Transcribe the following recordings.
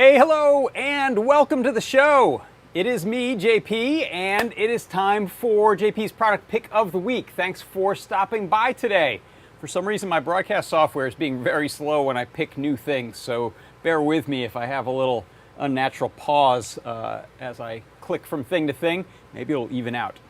Hey, hello, and welcome to the show. It is me, JP, and it is time for JP's product pick of the week. Thanks for stopping by today. For some reason, my broadcast software is being very slow when I pick new things, so bear with me if I have a little unnatural pause as I click from thing to thing. Maybe it'll even out.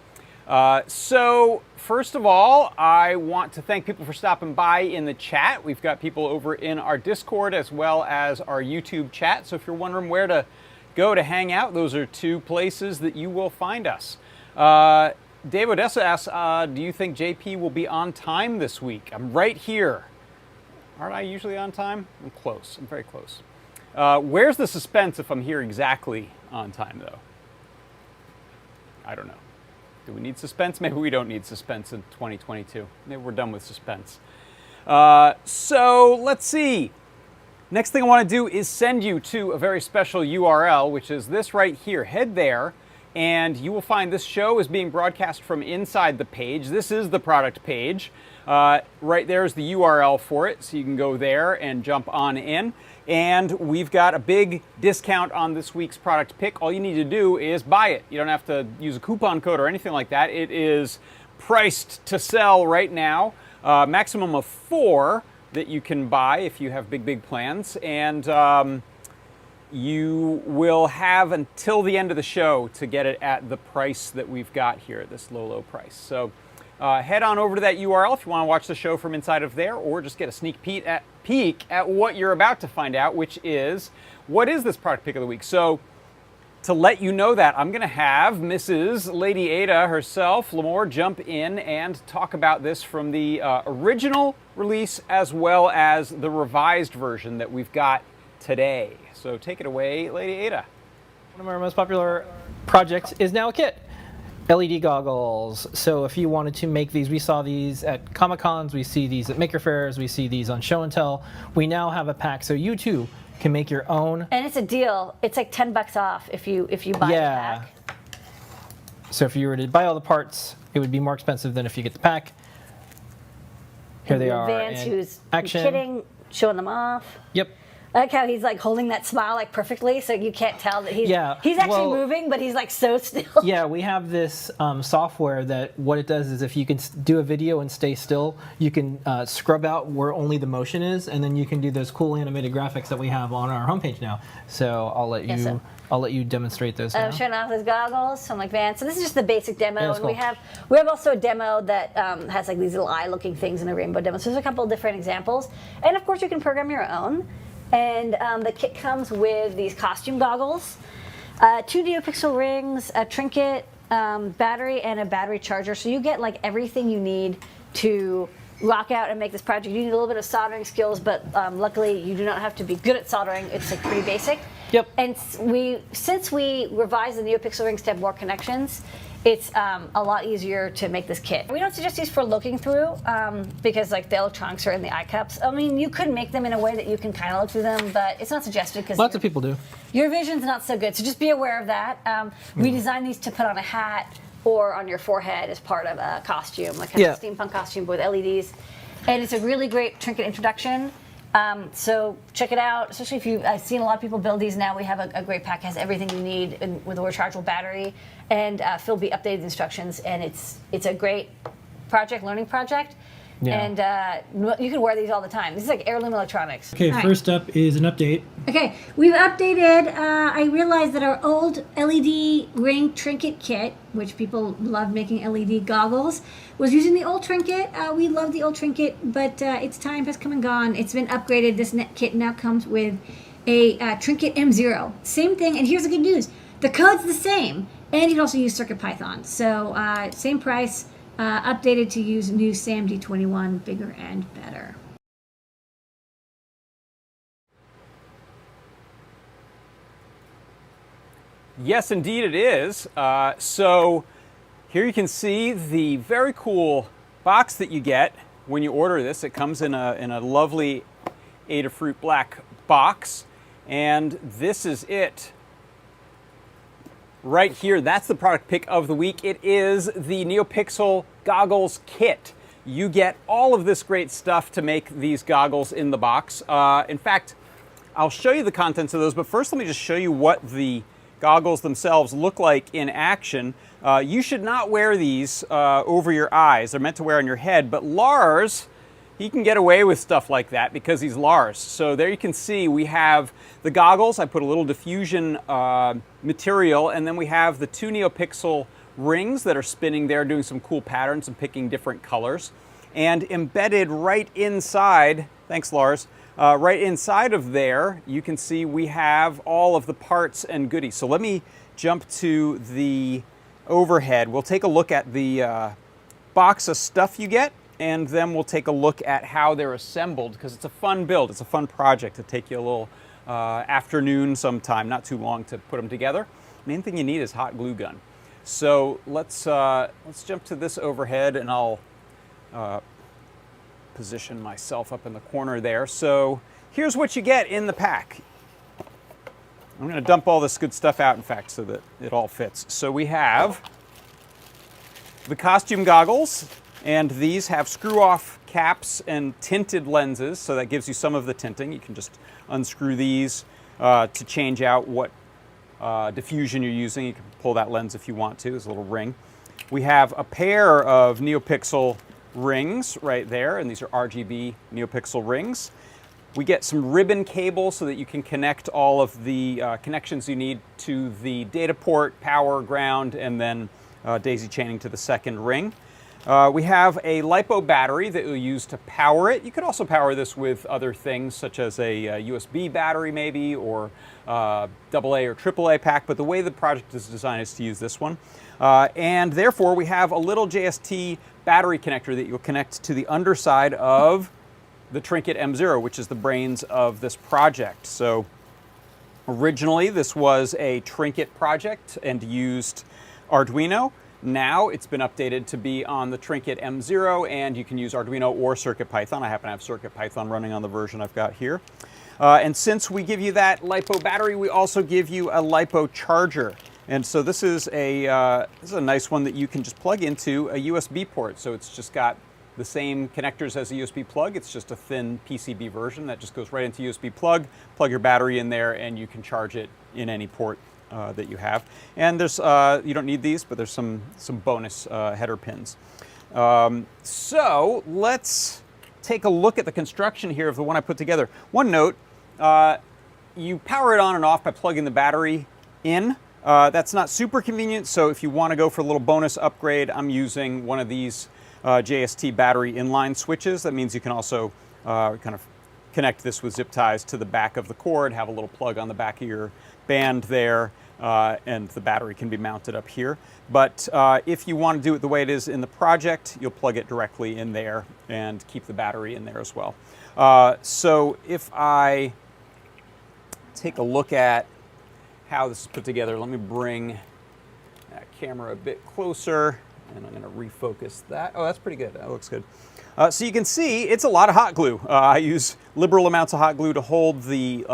So first of all, I want to thank people for stopping by in the chat. We've got people over in our Discord as well as our YouTube chat. So if you're wondering where to go to hang out, those are two places that you will find us. Dave Odessa asks, do you think JP will be on time this week? I'm right here. Aren't I usually on time? I'm close. I'm very close. Where's the suspense if I'm here exactly on time, though? I don't know. Do we need suspense? Maybe we don't need suspense in 2022. Maybe we're done with suspense. So let's see. Next thing I want to do is send you to a very special URL, which is this right here. Head there, and you will find this show is being broadcast from inside the page. This is the product page. Right there is the URL for it, so you can go there and jump on in. And we've got a big discount on this week's product pick. All you need to do is buy it. You don't have to use a coupon code or anything like that. It is priced to sell right now. Maximum of 4 that you can buy if you have big plans. And you will have until the end of the show to get it at the price that we've got here, this low price. So head on over to that URL if you want to watch the show from inside of there, or just get a sneak peek at what you're about to find out, which is, what is this product pick of the week? So to let you know that, I'm going to have Mrs. Lady Ada herself, Lamore, jump in and talk about this from the original release as well as the revised version that we've got today. So take it away, Lady Ada. One of our most popular projects is now a kit. LED goggles. So if you wanted to make these, we saw these at Comic-Cons, we see these at Maker Fairs, we see these on Show and Tell. We now have a pack, so you too can make your own. And it's a deal. It's like $10 off if you buy the pack. So if you were to buy all the parts, it would be more expensive than if you get the pack. Here they are. Vance, who's action. Kidding, showing them off. Yep. I like how he's like holding that smile like perfectly, so you can't tell that he's actually moving, but he's like so still. Yeah, we have this software that what it does is if you can do a video and stay still, you can scrub out where only the motion is, and then you can do those cool animated graphics that we have on our homepage now. So I'll let you I'll let you demonstrate those now. I'm showing off his goggles from like Vance. So this is just the basic demo, and cool. we have also a demo that has like these little eye-looking things in a rainbow demo. So there's a couple of different examples, and of course you can program your own. And the kit comes with these costume goggles, 2 NeoPixel rings, a trinket, battery, and a battery charger. So you get like everything you need to rock out and make this project. You need a little bit of soldering skills, but luckily you do not have to be good at soldering. It's like pretty basic. Yep. And since we revised the NeoPixel rings to have more connections, it's a lot easier to make this kit. We don't suggest these for looking through because like the electronics are in the eye cups. I mean, you could make them in a way that you can kind of look through them, but it's not suggested because lots of people do. Your vision's not so good, so just be aware of that. We designed these to put on a hat or on your forehead as part of a costume, like a steampunk costume with LEDs. And it's a really great trinket introduction. So check it out, especially if I've seen a lot of people build these now. We have a great pack, has everything you need with a rechargeable battery, and Phil B updated the instructions, and it's a great learning project. Yeah. And you can wear these all the time. This is like heirloom electronics. Okay, first up is an update. Okay, we've updated. I realized that our old LED ring trinket kit, which people love making LED goggles, was using the old trinket. We love the old trinket, but its time has come and gone. It's been upgraded. This kit now comes with a trinket M0. Same thing, and here's the good news. The code's the same, and you can also use CircuitPython. So same price. Updated to use new SAMD21, bigger and better. Yes, indeed it is. So here you can see the very cool box that you get when you order this. It comes in a lovely Adafruit black box, and this is it. Right here, that's the product pick of the week. It is the NeoPixel goggles kit. You get all of this great stuff to make these goggles in the box. In fact, I'll show you the contents of those, but first let me just show you what the goggles themselves look like in action. You should not wear these over your eyes. They're meant to wear on your head, but Lars, he can get away with stuff like that because he's Lars. So there you can see we have the goggles. I put a little diffusion material, and then we have the 2 NeoPixel rings that are spinning there, doing some cool patterns and picking different colors. And embedded right inside, thanks Lars, right inside of there, you can see we have all of the parts and goodies. So let me jump to the overhead. We'll take a look at the box of stuff you get, and then we'll take a look at how they're assembled, because it's a fun build. It's a fun project to take you a little afternoon sometime, not too long to put them together. Main thing you need is hot glue gun. So let's jump to this overhead, and I'll position myself up in the corner there. So here's what you get in the pack. I'm going to dump all this good stuff out, in fact, so that it all fits. So we have the costume goggles, and these have screw-off caps and tinted lenses, so that gives you some of the tinting. You can just unscrew these to change out what diffusion you're using. You can pull that lens if you want to. There's a little ring. We have a pair of NeoPixel rings right there, and these are RGB NeoPixel rings. We get some ribbon cable so that you can connect all of the connections you need to the data port, power, ground, and then daisy chaining to the second ring. We have a LiPo battery that you'll use to power it. You could also power this with other things, such as a USB battery maybe, or AA or AAA pack, but the way the project is designed is to use this one. And therefore, we have a little JST battery connector that you'll connect to the underside of the Trinket M0, which is the brains of this project. So originally, this was a Trinket project and used Arduino. Now it's been updated to be on the Trinket M0, and you can use Arduino or CircuitPython. I happen to have CircuitPython running on the version I've got here. And since we give you that LiPo battery, we also give you a LiPo charger. And so this is a nice one that you can just plug into a USB port. So it's just got the same connectors as a USB plug. It's just a thin PCB version that just goes right into USB plug your battery in there, and you can charge it in any port that you have. And there's you don't need these, but there's some bonus header pins. So let's take a look at the construction here of the one I put together. One note, you power it on and off by plugging the battery in. That's not super convenient, so if you want to go for a little bonus upgrade, I'm using one of these JST battery inline switches. That means you can also kind of connect this with zip ties to the back of the cord, have a little plug on the back of your band there, and the battery can be mounted up here. But if you want to do it the way it is in the project, you'll plug it directly in there and keep the battery in there as well. So if I take a look at how this is put together, let me bring that camera a bit closer, and I'm going to refocus that. Oh, that's pretty good. That looks good. So you can see it's a lot of hot glue. I use liberal amounts of hot glue to hold the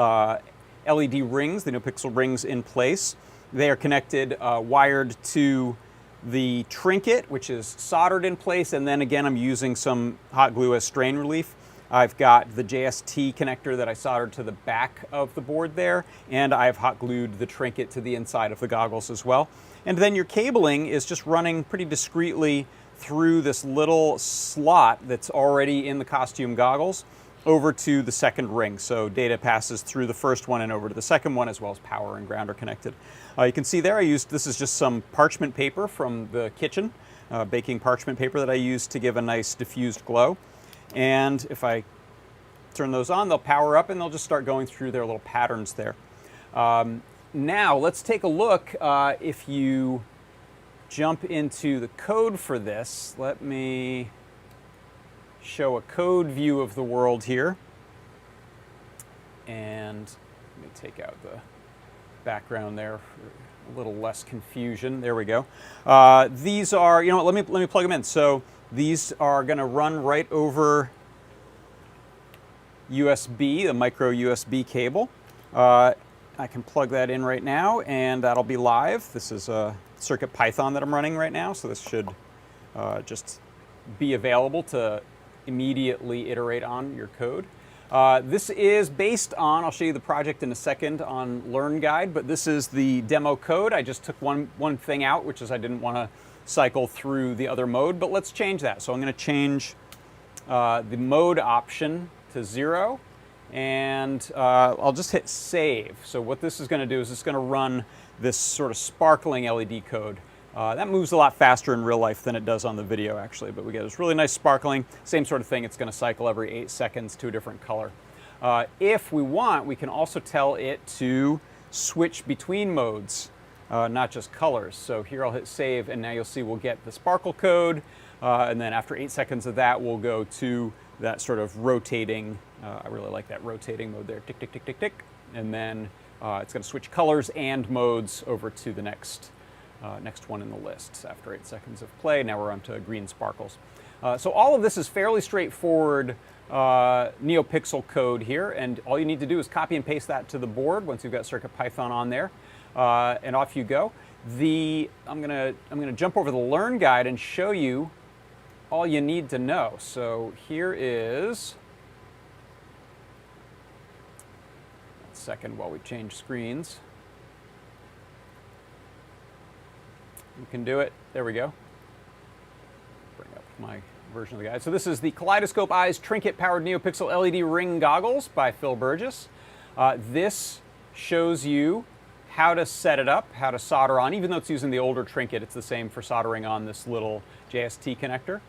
LED rings, the NeoPixel rings, in place. They are connected, wired to the Trinket, which is soldered in place, and then again I'm using some hot glue as strain relief. I've got the JST connector that I soldered to the back of the board there, and I've hot glued the Trinket to the inside of the goggles as well. And then your cabling is just running pretty discreetly through this little slot that's already in the costume goggles over to the second ring. So data passes through the first one and over to the second one, as well as power and ground are connected. You can see there this is just some parchment paper from the kitchen, baking parchment paper that I used to give a nice diffused glow. And if I turn those on, they'll power up and they'll just start going through their little patterns there. Now let's take a look. If you jump into the code for this, let me show a code view of the world here. And let me take out the background there for a little less confusion. There we go. These are, you know what, let me plug them in. So these are going to run right over USB, the micro USB cable. I can plug that in right now, and that'll be live. This is a CircuitPython that I'm running right now, so this should just be available to immediately iterate on your code. This is based on, I'll show you the project in a second on Learn Guide, but this is the demo code. I just took one thing out, which is I didn't want to cycle through the other mode, but let's change that. So I'm going to change the mode option to 0, and I'll just hit save. So what this is going to do is it's going to run this sort of sparkling LED code. That moves a lot faster in real life than it does on the video, actually, but we get this really nice sparkling, same sort of thing. It's going to cycle every 8 seconds to a different color. If we want, we can also tell it to switch between modes, not just colors. So here I'll hit save, and now you'll see we'll get the sparkle code, and then after 8 seconds of that, we'll go to that sort of rotating, I really like that rotating mode there, tick, tick, tick, tick, tick, and then it's going to switch colors and modes over to the next one in the list. After 8 seconds of play, now we're on to green sparkles. So all of this is fairly straightforward NeoPixel code here, and all you need to do is copy and paste that to the board once you've got CircuitPython on there, and off you go. I'm gonna jump over the Learn Guide and show you all you need to know. So here is, a second while we change screens. You can do it. There we go. Bring up my version of the guide. So this is the Kaleidoscope Eyes Trinket-powered NeoPixel LED ring goggles by Phil Burgess. This shows you how to set it up, how to solder on. Even though it's using the older Trinket, it's the same for soldering on this little JST connector.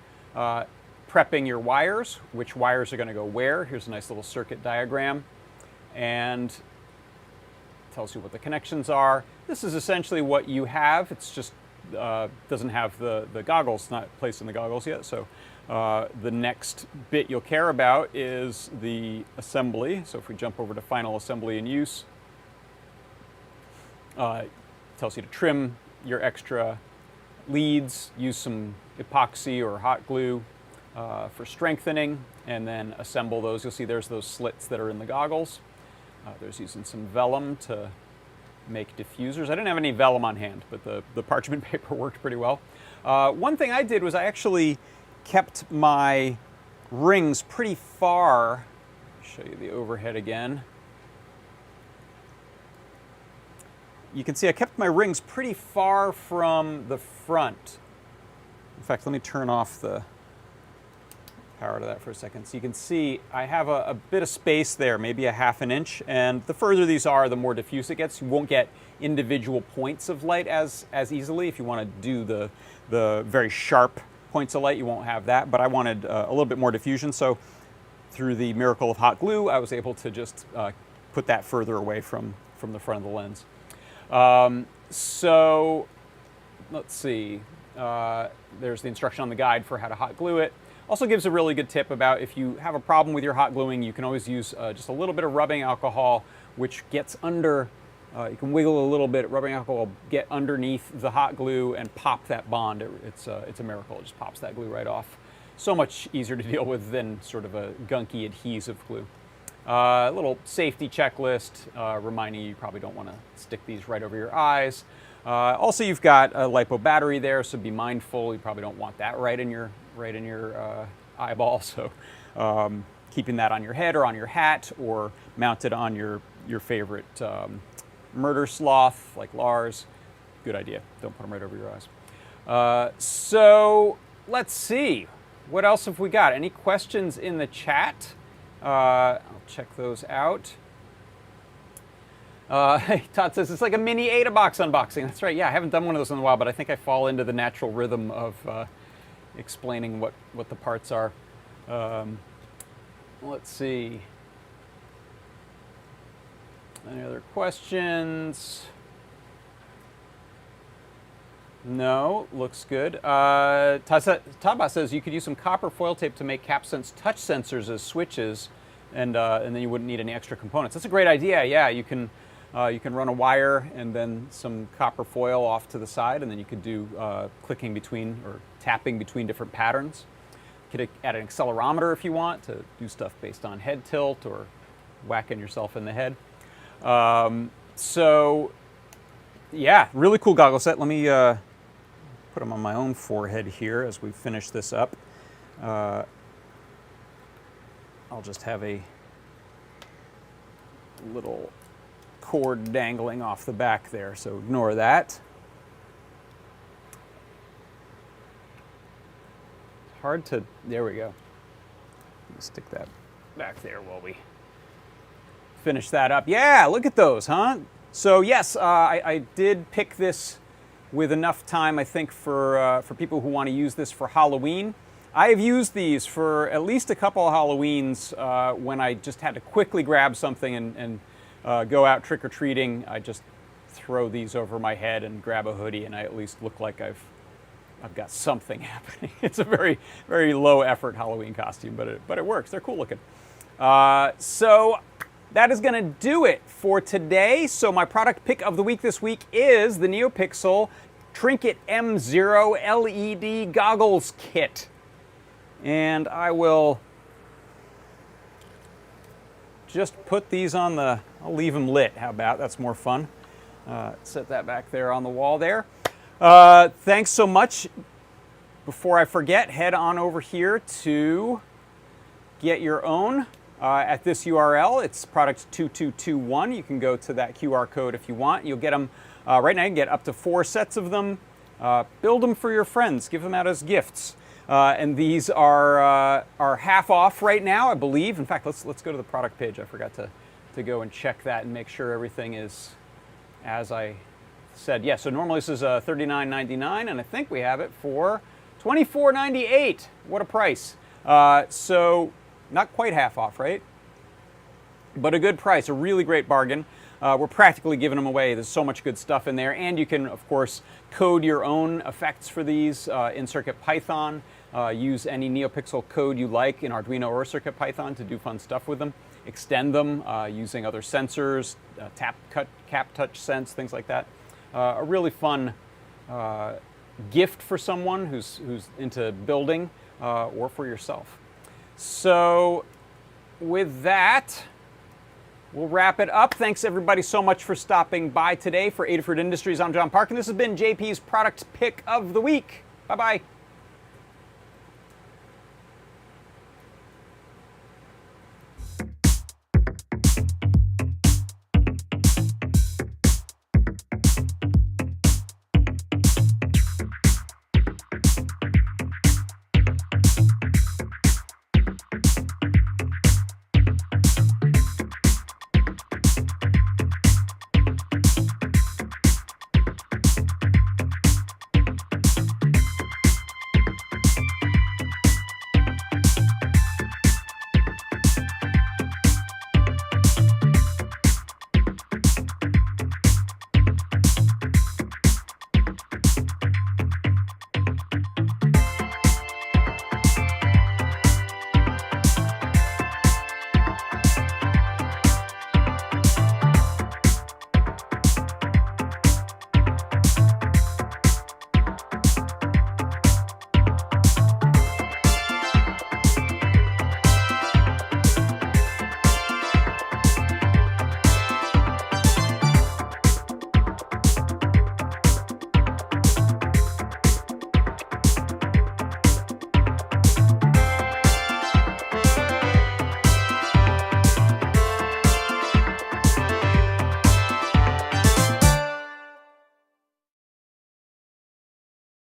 Prepping your wires, which wires are going to go where. Here's a nice little circuit diagram, and tells you what the connections are. This is essentially what you have. It's just doesn't have the goggles, not placed in the goggles yet. So the next bit you'll care about is the assembly. So if we jump over to Final Assembly and Use, it tells you to trim your extra leads, use some epoxy or hot glue for strengthening, and then assemble those. You'll see there's those slits that are in the goggles. There's using some vellum to make diffusers. I didn't have any vellum on hand, but the parchment paper worked pretty well. One thing I did was I actually kept my rings pretty far. I'll show you the overhead again. You can see I kept my rings pretty far from the front. In fact, let me turn off the power to that for a second. So you can see I have a bit of space there, maybe a ½ an inch, and the further these are, the more diffuse it gets. You won't get individual points of light as easily. If you want to do the very sharp points of light, you won't have that, but I wanted a little bit more diffusion, so through the miracle of hot glue, I was able to just put that further away from the front of the lens. So let's see, there's the instruction on the guide for how to hot glue it. Also gives a really good tip about if you have a problem with your hot gluing, you can always use just a little bit of rubbing alcohol, which gets under, you can wiggle a little bit, rubbing alcohol will get underneath the hot glue and pop that bond. It's a miracle, it just pops that glue right off. So much easier to deal with than sort of a gunky adhesive glue. A little safety checklist, reminding you probably don't want to stick these right over your eyes. Also, you've got a LiPo battery there, so be mindful. You probably don't want that right in your eyeball. So keeping that on your head or on your hat, or mounted on your favorite murder sloth like Lars. Good idea. Don't put them right over your eyes. So let's see. What else have we got? Any questions in the chat? I'll check those out. Todd says it's like a mini AdaBox unboxing. That's right. Yeah, I haven't done one of those in a while, but I think I fall into the natural rhythm of explaining what the parts are. Let's see. Any other questions? No, looks good. Taba says you could use some copper foil tape to make CapSense touch sensors as switches, and then you wouldn't need any extra components. That's a great idea. Yeah, you can run a wire and then some copper foil off to the side, and then you could do clicking between or tapping between different patterns. You could add an accelerometer if you want to do stuff based on head tilt or whacking yourself in the head. So yeah, really cool goggle set. Let me put them on my own forehead here as we finish this up. I'll just have a little cord dangling off the back there, so ignore that. Hard to, there we go. Stick that back there while we finish that up. Yeah, look at those, huh? So yes, I did pick this with enough time, I think, for people who want to use this for Halloween. I have used these for at least a couple of Halloweens when I just had to quickly grab something and go out trick-or-treating. I just throw these over my head and grab a hoodie, and I at least look like I've got something happening. It's a very, very low-effort Halloween costume, but it works. They're cool looking. So that is going to do it for today. So my product pick of the week this week is the NeoPixel Trinket M0 LED Goggles Kit. And I will just put these on the, I'll leave them lit. How about, that's more fun. Set that back there on the wall there. Thanks so much. Before I forget, head on over here to get your own at this URL. It's product 2221. You can go to that QR code if you want. You'll get them, right now you can get up to 4 sets of them. Build them for your friends. Give them out as gifts. And these are half off right now, I believe. In fact, let's go to the product page. I forgot to go and check that and make sure everything is as I said. Yeah, so normally this is $39.99, and I think we have it for $24.98. What a price. So not quite half off, right? But a good price, a really great bargain. We're practically giving them away. There's so much good stuff in there. And you can, of course, code your own effects for these in CircuitPython. Use any NeoPixel code you like in Arduino or CircuitPython to do fun stuff with them. Extend them using other sensors, tap, cut, cap, touch, sense, things like that. A really fun gift for someone who's into building or for yourself. So with that, we'll wrap it up. Thanks everybody so much for stopping by today. For Adafruit Industries, I'm John Park, and this has been JP's Product Pick of the Week. Bye-bye.